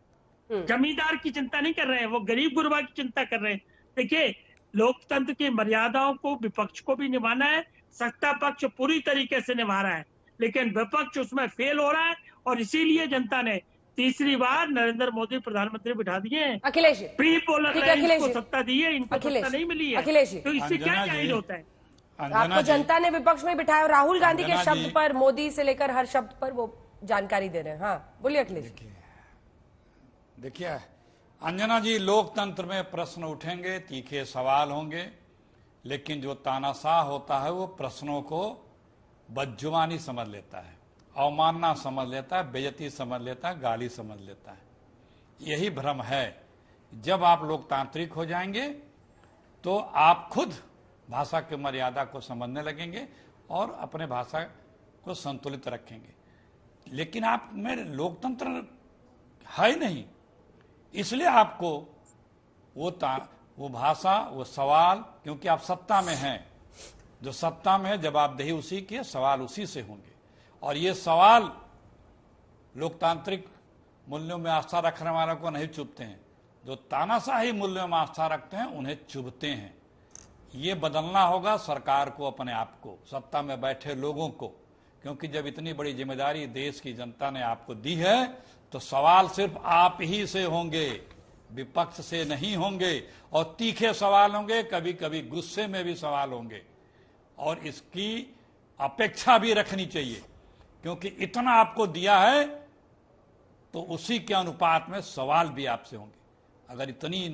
P: जमींदार की चिंता नहीं कर रहे हैं, वो गरीब गुरबा की चिंता कर रहे हैं। देखिए, लोकतंत्र की मर्यादाओं को विपक्ष को भी निभाना है। सत्ता पक्ष पूरी तरीके से निभा रहा है, लेकिन विपक्ष उसमें फेल हो रहा है, और इसीलिए जनता ने तीसरी बार नरेंद्र मोदी प्रधानमंत्री बिठा दिए हैं।
A: अखिलेश
P: प्री पोलर इनको सत्ता दी है, इनको सत्ता नहीं मिली है।
A: अखिलेश,
P: तो इससे क्या जाहिर होता है?
A: आपको जनता ने विपक्ष में बिठाया, राहुल गांधी के शब्द पर, मोदी से लेकर हर शब्द पर वो जानकारी दे रहे हैं। हाँ बोलिए अखिलेश।
M: देखिए अंजना जी, लोकतंत्र में प्रश्न उठेंगे, तीखे सवाल होंगे, लेकिन जो तानाशाह होता है वो प्रश्नों को बदजुबानी समझ लेता है, अवमानना समझ लेता है, बेइज्जती समझ लेता है, गाली समझ लेता है। यही भ्रम है। जब आप लोकतांत्रिक हो जाएंगे तो आप खुद भाषा की मर्यादा को समझने लगेंगे और अपने भाषा को संतुलित रखेंगे। लेकिन आप में लोकतंत्र है ही नहीं, इसलिए आपको वो भाषा, वो सवाल, क्योंकि आप सत्ता में हैं, जो सत्ता में है जवाबदेही उसी की है, सवाल उसी से होंगे। और ये सवाल लोकतांत्रिक मूल्यों में आस्था रखने वालों को नहीं चुभते हैं, जो तानाशाही मूल्यों में आस्था रखते हैं उन्हें चुभते हैं। ये बदलना होगा सरकार को, अपने आप को, सत्ता में बैठे लोगों को, क्योंकि जब इतनी बड़ी जिम्मेदारी देश की जनता ने आपको दी है तो सवाल सिर्फ आप ही से होंगे, विपक्ष से नहीं होंगे। और तीखे सवाल होंगे, कभी कभी गुस्से में भी सवाल होंगे, और इसकी अपेक्षा भी रखनी चाहिए, क्योंकि इतना आपको दिया है तो उसी के अनुपात में सवाल भी आपसे होंगे। अगर इतनी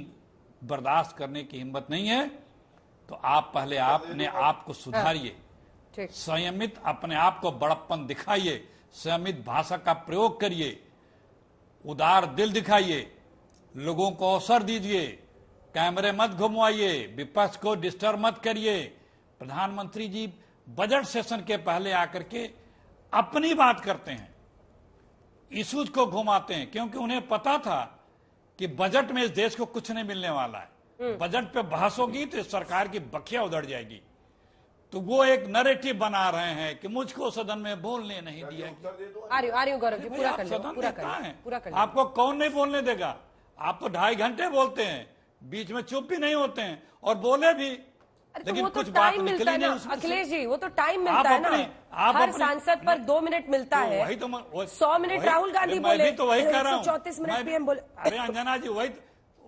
M: बर्दाश्त करने की हिम्मत नहीं है तो आप पहले अपने आप को सुधारिए, संयमित अपने आप को बड़प्पन दिखाइए, संयमित भाषा का प्रयोग करिए, उदार दिल दिखाइए, लोगों को अवसर दीजिए, कैमरे मत घुमवाइए, विपक्ष को डिस्टर्ब मत करिए। प्रधानमंत्री जी बजट सेशन के पहले आकर के अपनी बात करते हैं, इश्यूज को घुमाते हैं, क्योंकि उन्हें पता था कि बजट में इस देश को कुछ नहीं मिलने वाला है। बजट पे बहस होगी तो सरकार की बखिया उधड़ जाएगी। तो वो एक नैरेटिव बना रहे हैं कि मुझको सदन में बोलने नहीं दिया गया।
A: आ रही हूं गौरव जी, पूरा कर
M: आपको कौन नहीं बोलने देगा? आप तो 2.5 घंटे बोलते हैं, बीच में चुप भी नहीं होते हैं और बोले भी, लेकिन कुछ बात निकली नहीं उसमें।
A: अखिलेश जी, वो तो टाइम मिलता है ना, हर सांसद पर 2 मिनट मिलता है।
M: वही तो
A: 100 मिनट राहुल गांधी बोले,
M: तो वही कह रहा हूँ,
A: 34 मिनट पीएम बोले।
M: अरे अंजना जी,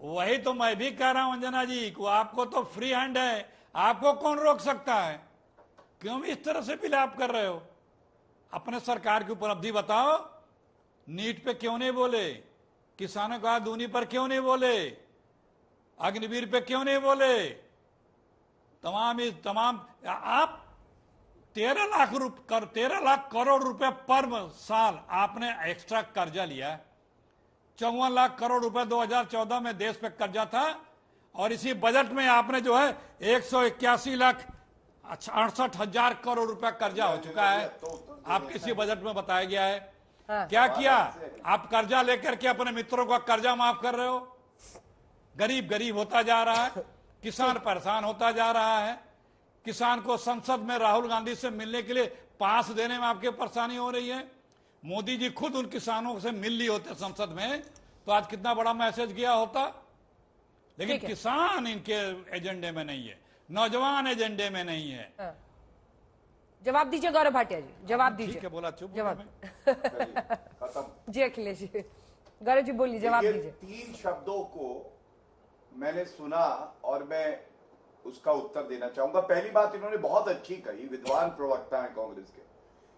M: वही तो मैं भी कह रहा हूं अंजना जी को, आपको तो फ्री हैंड है, आपको कौन रोक सकता है? क्यों भी इस तरह से विलाप कर रहे हो? अपने सरकार की उपलब्धि बताओ। नीट पे क्यों नहीं बोले? किसानों का दूनी पर क्यों नहीं बोले? अग्निवीर पे क्यों नहीं बोले? तमाम आप 13 लाख करोड़ रुपए पर साल आपने एक्स्ट्रा कर्जा लिया है। 54 लाख करोड़ रुपए 2014 में देश पे कर्जा था, और इसी बजट में आपने जो है 181,68,000 करोड़ रुपए कर्जा हो चुका है। आप किसी बजट में बताया गया है? क्या किया? आप कर्जा लेकर के अपने मित्रों का कर्जा माफ कर रहे हो। गरीब होता जा रहा है, किसान परेशान होता जा रहा है। किसान को संसद में राहुल गांधी से मिलने के लिए पास देने में आपके परेशानी हो रही है। मोदी जी खुद उन किसानों से मिल लिए होते संसद में, तो आज कितना बड़ा मैसेज गया होता। लेकिन किसान इनके एजेंडे में नहीं है, नौजवान एजेंडे में नहीं है।
A: जवाब दीजिए गौरव भाटिया जी, जवाब दीजिए।
M: ठीक है, बोला चुप
A: जवाब जी अखिलेश जी, गौरव जी बोलिए, जवाब दीजिए।
L: 3 शब्दों को मैंने सुना और मैं उसका उत्तर देना चाहूंगा। पहली बात इन्होंने बहुत अच्छी कही, विद्वान प्रवक्ता हैं कांग्रेस के।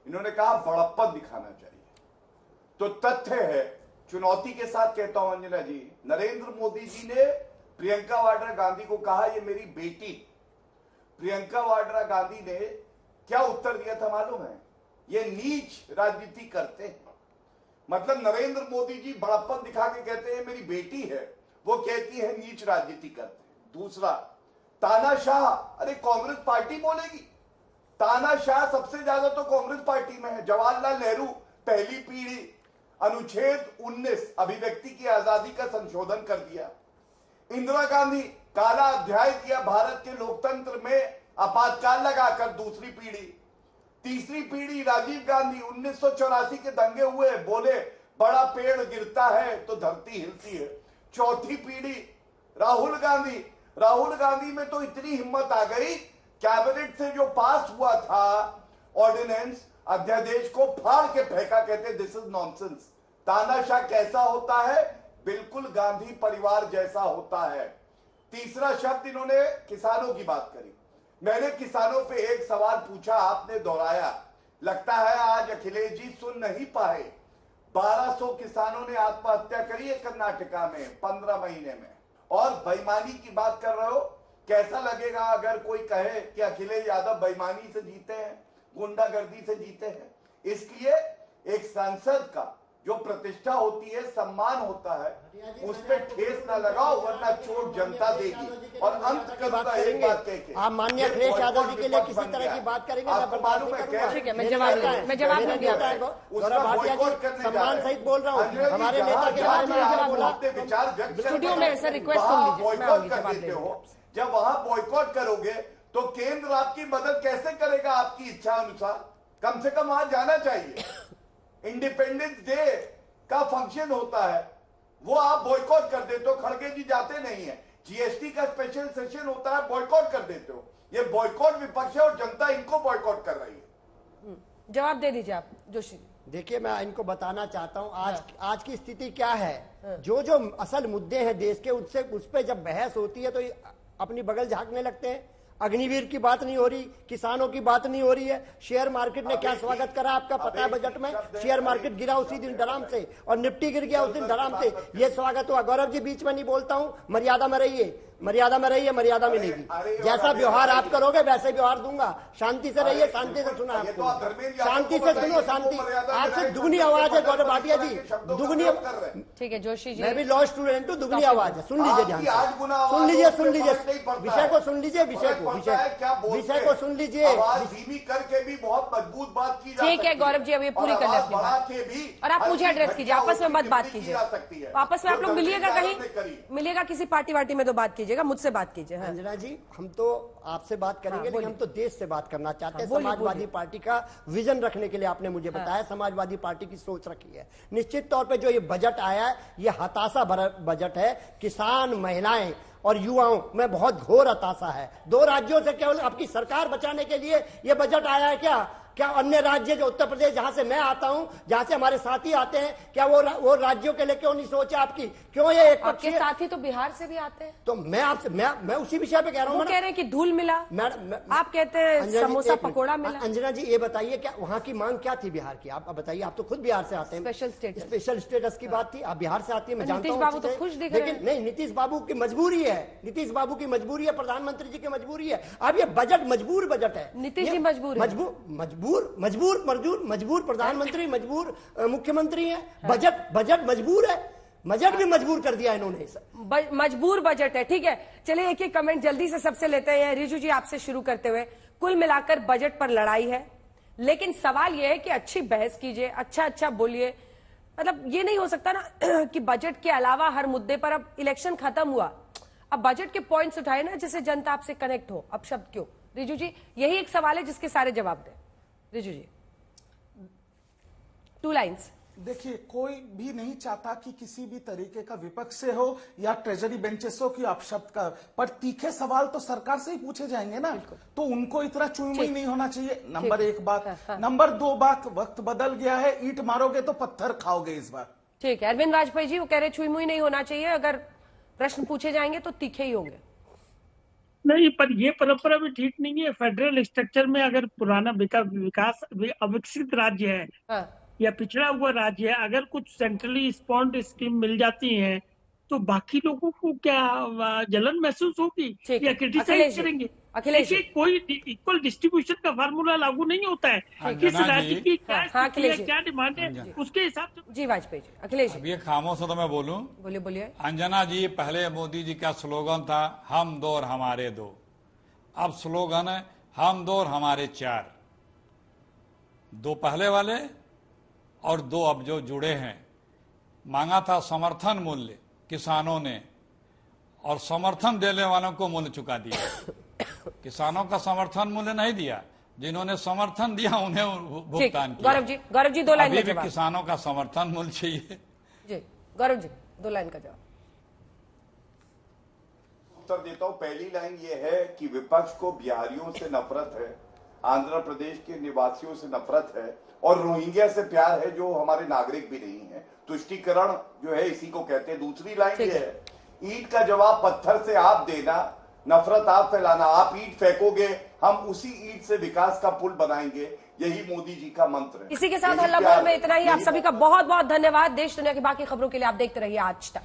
L: इन्होंने कहा बड़प्पन दिखाना चाहिए। तो तथ्य है, चुनौती के साथ कहता हूं अंजना जी, नरेंद्र मोदी जी ने प्रियंका वाड्रा गांधी को कहा ये मेरी बेटी। प्रियंका वाड्रा गांधी ने क्या उत्तर दिया था मालूम है? ये नीच राजनीति करते हैं। मतलब नरेंद्र मोदी जी बड़प्पन दिखा के कहते हैं मेरी बेटी है, वो कहती है नीच राजनीति करते हैं। दूसरा, तानाशाह, अरे कांग्रेस पार्टी बोलेगी। तानाशाह सबसे ज्यादा तो कांग्रेस पार्टी में है। जवाहरलाल नेहरू पहली पीढ़ी, अनुच्छेद 19 अभिव्यक्ति की आजादी का संशोधन कर दिया। इंदिरा गांधी काला अध्याय किया भारत के लोकतंत्र में, आपातकाल लगाकर दूसरी पीढ़ी। तीसरी पीढ़ी राजीव गांधी, 1984 के दंगे हुए, बोले बड़ा पेड़ गिरता है तो धरती हिलती है। चौथी पीढ़ी राहुल गांधी। राहुल गांधी में तो इतनी हिम्मत आ गई, कैबिनेट से जो पास हुआ था ऑर्डिनेंस, अध्यादेश को फाड़ के फेंका, कहते दिस इज नॉनसेंस। तानाशाह कैसा होता है? बिल्कुल गांधी परिवार जैसा होता है। तीसरा शब्द इन्होंने किसानों की बात करी। मैंने किसानों पे एक सवाल पूछा, आपने दोहराया। लगता है आज अखिलेश जी सुन नहीं पाए। 1200 किसानों ने आत्महत्या करी है कर्नाटका में 15 महीने में। और बेईमानी की बात कर रहे हो। कैसा लगेगा अगर कोई कहे कि अखिलेश यादव बेईमानी से जीते हैं, गुंडागर्दी से जीते हैं? इसलिए एक सांसद का जो प्रतिष्ठा होती है, सम्मान होता है, उस पर ठेस न लगाओ, वरना चोट जनता देगी। और अंत करता एक बात कह के,
O: आप माननीय अखिलेश यादव जी के लिए किसी तरह की बात करेंगे?
L: आपको मालूम है?
A: ठीक है, मैं जवाब नहीं दिया।
O: गौरव भाटिया जी सम्मान सहित बोल रहा हूँ, हमारे नेता के बारे में बोला।
L: विचार व्यक्त
A: स्टूडियो में सर रिक्वेस्ट सुन
L: बॉयकॉट कर देते हो। जब वहां बॉयकॉट करोगे तो केंद्र आपकी मदद कैसे करेगा आपकी इच्छा अनुसार? कम से कम वहां जाना चाहिए। इंडिपेंडेंस डे का फंक्शन होता है, वो आप बॉयकॉट कर देते हो। खड़गे जी जाते नहीं है। जीएसटी का स्पेशल सेशन होता है, बॉयकॉट कर देते हो। ये बॉयकॉट विपक्ष है और जनता इनको बॉयकॉट कर रही है।
A: जवाब दे दीजिए आप जोशी।
O: देखिए, मैं इनको बताना चाहता हूं आज की स्थिति क्या है। जो असल मुद्दे हैं देश के, उस पर जब बहस होती है तो अपनी बगल झांकने लगते हैं। अग्निवीर की बात नहीं हो रही, किसानों की बात नहीं हो रही है। शेयर मार्केट ने क्या स्वागत करा आपका पता है? बजट में शेयर मार्केट गिरा उसी दिन धड़ाम से, और निफ्टी गिर गया उस दिन धड़ाम से। ये स्वागत हुआ। गौरव जी बीच में नहीं बोलता हूं, मर्यादा में रहिए। मर्यादा में रहिए, मर्यादा मिलेगी। जैसा व्यवहार आप करोगे वैसे व्यवहार दूंगा। शांति से रहिए, शांति से सुना आपको, शांति से सुनो, शांति। आपसे दुगनी आवाज है गौरव भाटिया जी, दुगनी।
A: ठीक है जोशी जी,
O: मैं भी लॉ स्टूडेंट हूँ, दुगनी आवाज है। सुन लीजिए ध्यान से, सुन लीजिए, सुन लीजिए विषय को, सुन लीजिए विषय को, विषय को सुन लीजिए।
L: धीमी करके भी बहुत मजबूत बात की
A: ठीक है गौरव जी, अब ये पूरी कर लेते हैं और आप मुझे एड्रेस कीजिए, आपस में मत बात कीजिए। आपस में आप लोग मिलिएगा, कहीं मिलिएगा किसी पार्टी वार्टी में तो बात कीजिएगा, मुझसे बात कीजिए।
O: अंजना जी, हम तो आपसे बात करेंगे, लेकिन हम तो देश से बात करना चाहते हैं। समाजवादी पार्टी का विजन रखने के लिए आपने मुझे बताया, समाजवादी पार्टी की सोच रखी है। निश्चित तौर पे जो ये बजट आया है, ये हताशा भरा बजट है। किसान, महिलाएं और युवाओं में बहुत घोर हताशा है। 2 राज्यों से केवल आपकी सरकार बचाने के लिए ये बजट आया है क्या अन्य राज्य जो उत्तर प्रदेश जहां से मैं आता हूं, जहां से हमारे साथी आते हैं, क्या वो राज्यों के लिए क्यों नहीं सोचा आपकी? क्यों ये एक
A: आपके साथी तो बिहार से भी आते हैं?
O: तो मैं आपसे मैं उसी विषय पे कह रहा हूं।
A: कह रहे हैं कि धूल मिला, आप कहते हैं समोसा पकोड़ा मिला।
O: अंजना जी ये बताइए, क्या वहां की मांग क्या थी बिहार की? आप बताइए, आप तो खुद बिहार से आते हैं। स्पेशल स्टेटस की बात थी, आप बिहार से आती है, मैं जानता हूँ।
A: नीतीश बाबू तो खुश दिख रहे हैं।
O: लेकिन नहीं, नीतीश बाबू की मजबूरी है, नीतीश बाबू की मजबूरी है, प्रधानमंत्री जी की मजबूरी है। अब ये बजट मजबूर बजट है।
A: नीतीश जी
O: मजबूर प्रधानमंत्री, मजबूर मुख्यमंत्री है। बजट मजबूर है, बजट भी मजबूर कर दिया इन्होंने।
A: मजबूर बजट है, ठीक है। चलिए एक एक कमेंट जल्दी से सबसे लेते हैं। रिजू जी आपसे शुरू करते हुए, कुल मिलाकर बजट पर लड़ाई है, लेकिन सवाल यह है कि अच्छी बहस कीजिए, अच्छा बोलिए। मतलब ये नहीं हो सकता ना कि बजट के अलावा हर मुद्दे पर, अब इलेक्शन खत्म हुआ, अब बजट के पॉइंट्स उठाए ना जिससे जनता आपसे कनेक्ट हो। अब शब्द क्यों? रिजू जी, यही एक सवाल है जिसके सारे जवाब दें। रिजू जी, 2 लाइन्स।
N: देखिए, कोई भी नहीं चाहता कि किसी भी तरीके का विपक्ष से हो या ट्रेजरी बेंचेस हो कि अपशब्द का, पर तीखे सवाल तो सरकार से ही पूछे जाएंगे ना, तो उनको इतना चुई नहीं होना चाहिए। नंबर 1 बात। नंबर 2 बात, वक्त बदल गया है, ईंट मारोगे तो पत्थर खाओगे इस बार।
A: ठीक है, अरविंद वाजपेयी जी वो कह रहे छुई मुई नहीं होना चाहिए, अगर प्रश्न पूछे जाएंगे तो तीखे ही होंगे।
P: नहीं, पर ये परंपरा भी ठीक नहीं है। फेडरल स्ट्रक्चर में अगर पुराना विकास अविकसित राज्य है या पिछड़ा हुआ राज्य है, अगर कुछ सेंट्रली स्पॉन्ड स्कीम मिल जाती है तो बाकी लोगों को क्या जलन महसूस होगी या क्रिटिसाइज करेंगे?
A: अखिलेश,
P: कोई इक्वल डिस्ट्रीब्यूशन का फार्मूला लागू नहीं होता है। किस राज्य की क्या डिमांड है उसके हिसाब से।
A: जी वाजपेयी जी। अखिलेश,
M: अब ये खामोश हो तो मैं बोलूं?
A: बोलिए।
M: अंजना जी, पहले मोदी जी का स्लोगन था हम 2 और हमारे 2, अब स्लोगन है हम 2 और हमारे 4। 2 पहले वाले और 2 अब जो जुड़े हैं। मांगा था समर्थन मूल्य किसानों ने, और समर्थन देने वालों को मूल्य चुका दिया। किसानों का समर्थन मूल्य नहीं दिया, जिन्होंने समर्थन दिया उन्हें भुगतान किया।
A: गौरव जी 2 लाइन का
M: जवाब। किसानों का समर्थन मूल्य चाहिए।
A: जी गौरव जी 2 लाइन का जवाब।
L: उत्तर देता हूं। पहली लाइन ये है कि विपक्ष को बिहारियों से नफरत है, आंध्र प्रदेश के निवासियों से नफरत है और रोहिंग्या से प्यार है जो हमारे नागरिक भी नहीं है। तुष्टीकरण जो है इसी को कहते हैं। दूसरी लाइन ये है, ईंट का जवाब पत्थर से आप देना, नफरत आप फैलाना। आप ईंट फेंकोगे, हम उसी ईंट से विकास का पुल बनाएंगे। यही मोदी जी का मंत्र है।
A: इसी के साथ हल्ला बोल में इतना ही। आप सभी का बहुत बहुत धन्यवाद। देश दुनिया की बाकी खबरों के लिए आप देखते रहिए आज तक।